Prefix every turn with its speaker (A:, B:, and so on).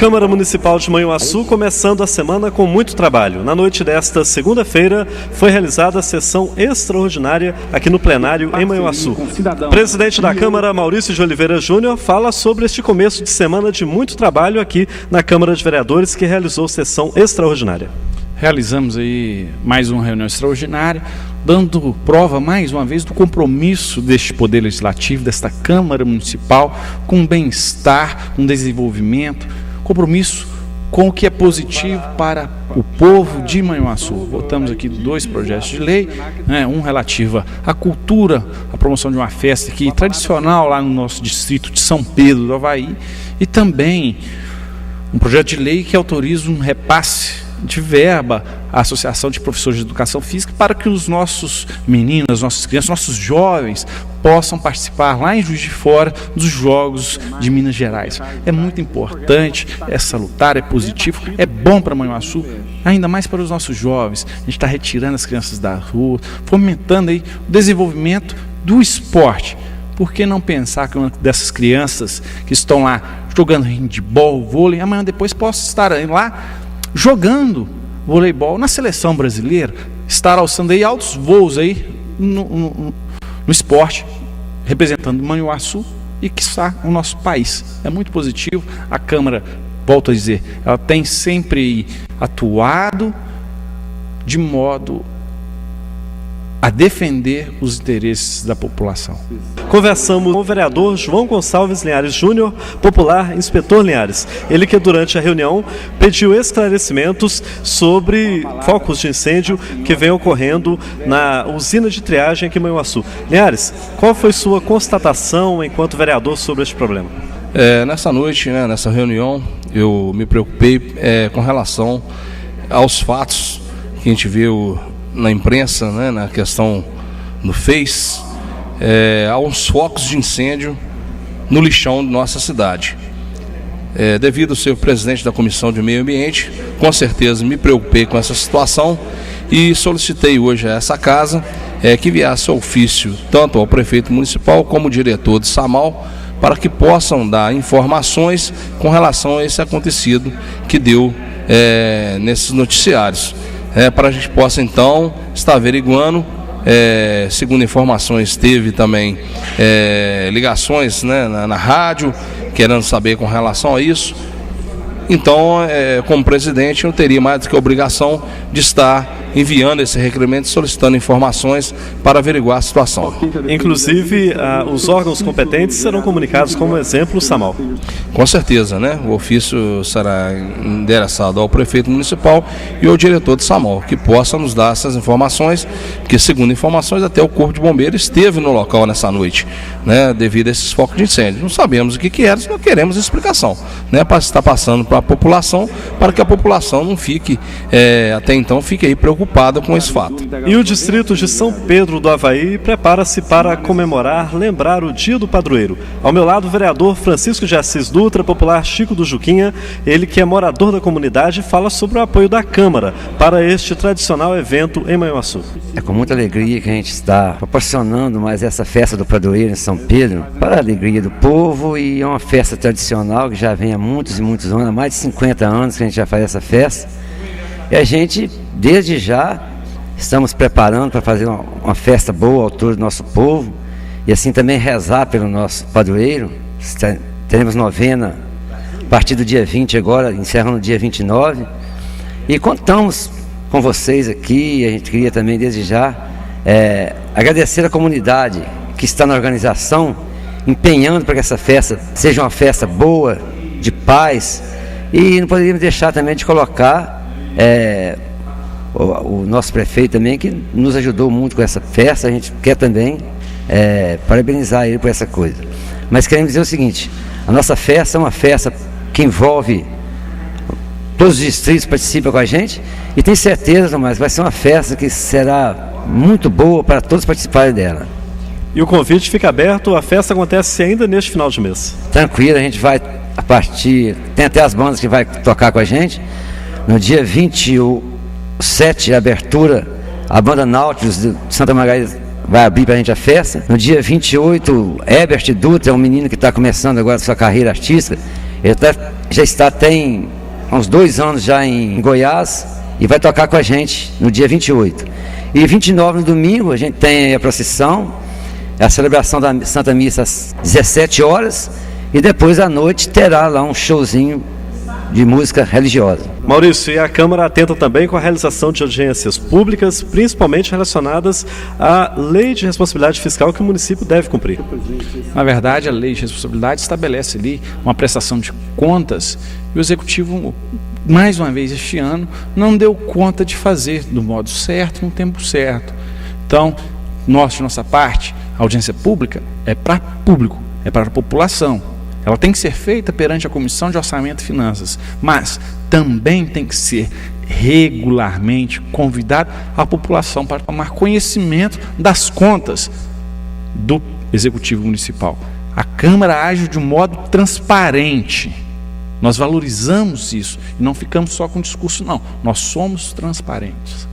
A: Câmara Municipal de Manhuaçu começando a semana com muito trabalho. Na noite desta segunda-feira foi realizada a sessão extraordinária aqui no plenário em Manhuaçu. O presidente da Câmara, Maurício de Oliveira Júnior, fala sobre este começo de semana de muito trabalho aqui na Câmara de Vereadores, que realizou sessão extraordinária.
B: Realizamos aí mais uma reunião extraordinária, dando prova mais uma vez do compromisso deste Poder Legislativo, desta Câmara Municipal, com bem-estar, com desenvolvimento, compromisso com o que é positivo para o povo de Manhuaçu. Votamos aqui 2 projetos de lei, um relativo à cultura, à promoção de uma festa aqui tradicional lá no nosso distrito de São Pedro do Avaí, e também um projeto de lei que autoriza um repasse de verba à Associação de Professores de Educação Física para que os nossos meninos, nossas crianças, nossos jovens possam participar lá em Juiz de Fora dos Jogos de Minas Gerais. É muito importante, é salutar, é positivo, é bom para Manhuaçu, ainda mais para os nossos jovens. A gente está retirando as crianças da rua, fomentando aí o desenvolvimento do esporte. Por que não pensar que uma dessas crianças que estão lá jogando handebol, vôlei, amanhã depois possa estar aí lá jogando voleibol na seleção brasileira, estar alçando aí altos voos aí no esporte, representando Manhuaçu e quiçá o nosso país. É muito positivo. A Câmara, volto a dizer, ela tem sempre atuado de modo a defender os interesses da população.
A: Conversamos com o vereador João Gonçalves Linhares Júnior, popular inspetor Linhares. Ele que durante a reunião pediu esclarecimentos sobre focos de incêndio que vem ocorrendo na usina de triagem aqui em Manhuaçu. Linhares, qual foi sua constatação enquanto vereador sobre este problema?
C: Nessa noite, nessa reunião, eu me preocupei com relação aos fatos que a gente viu na imprensa, na questão do Face, há uns focos de incêndio no lixão de nossa cidade. Devido ao ser presidente da Comissão de Meio Ambiente, com certeza me preocupei com essa situação e solicitei hoje a essa casa que enviasse ofício tanto ao prefeito municipal como ao diretor de SAMAL, para que possam dar informações com relação a esse acontecido que deu nesses noticiários. Para a gente possa então estar averiguando. Segundo informações, teve também ligações na rádio, querendo saber com relação a isso. Então, como presidente, eu teria mais do que a obrigação de estar enviando esse requerimento, solicitando informações para averiguar a situação.
A: Inclusive, os órgãos competentes serão comunicados, como exemplo, o SAMAL.
C: Com certeza, o ofício será endereçado ao prefeito municipal e ao diretor de SAMAL, que possa nos dar essas informações, porque, segundo informações, até o Corpo de Bombeiros esteve no local nessa noite, devido a esses focos de incêndio. Não sabemos o que era, nós queremos explicação, para estar passando para a população, para que a população não fique, até então, fique aí preocupada com esse fato.
A: E o distrito de São Pedro do Avaí prepara-se para comemorar, lembrar o Dia do Padroeiro. Ao meu lado, o vereador Francisco de Assis Dutra, popular Chico do Juquinha, ele que é morador da comunidade, fala sobre o apoio da Câmara para este tradicional evento em Manhuaçu.
D: É com muita alegria que a gente está proporcionando mais essa festa do Padroeiro em São Pedro, para a alegria do povo, e é uma festa tradicional que já vem há muitos e muitos anos, há mais de 50 anos que a gente já faz essa festa. E a gente, desde já, estamos preparando para fazer uma festa boa à altura do nosso povo, e assim também rezar pelo nosso padroeiro. Teremos novena a partir do dia 20 agora, encerrando no dia 29, e contamos com vocês aqui. A gente queria também, desde já, agradecer a comunidade que está na organização, empenhando para que essa festa seja uma festa boa, de paz, e não poderíamos deixar também de colocar o nosso prefeito também, que nos ajudou muito com essa festa. A gente quer também parabenizar ele por essa coisa. Mas queremos dizer o seguinte: a nossa festa é uma festa que envolve todos os distritos, participam com a gente, e tenho certeza, Tomás, vai ser uma festa que será muito boa para todos participarem dela.
A: E o convite fica aberto, a festa acontece ainda neste final de mês.
D: Tranquilo, a gente vai a partir, tem até as bandas que vai tocar com a gente. No dia 27, a abertura, a banda Nautilus de Santa Margarida vai abrir para a gente a festa. No dia 28, Herbert Dutra, é um menino que está começando agora a sua carreira artística, Ele já está tem uns 2 anos já em Goiás e vai tocar com a gente no dia 28. E 29 no domingo a gente tem a procissão, a celebração da Santa Missa às 17 horas e depois à noite terá lá um showzinho de música religiosa.
A: Maurício, e a Câmara atenta também com a realização de audiências públicas, principalmente relacionadas à lei de responsabilidade fiscal que o município deve cumprir.
B: Na verdade, a lei de responsabilidade estabelece ali uma prestação de contas e o Executivo, mais uma vez este ano, não deu conta de fazer do modo certo, no tempo certo. Então, de nossa parte, a audiência pública é para público, é para a população. Ela tem que ser feita perante a Comissão de Orçamento e Finanças, mas também tem que ser regularmente convidada a população para tomar conhecimento das contas do Executivo Municipal. A Câmara age de um modo transparente. Nós valorizamos isso e não ficamos só com discurso, não. Nós somos transparentes.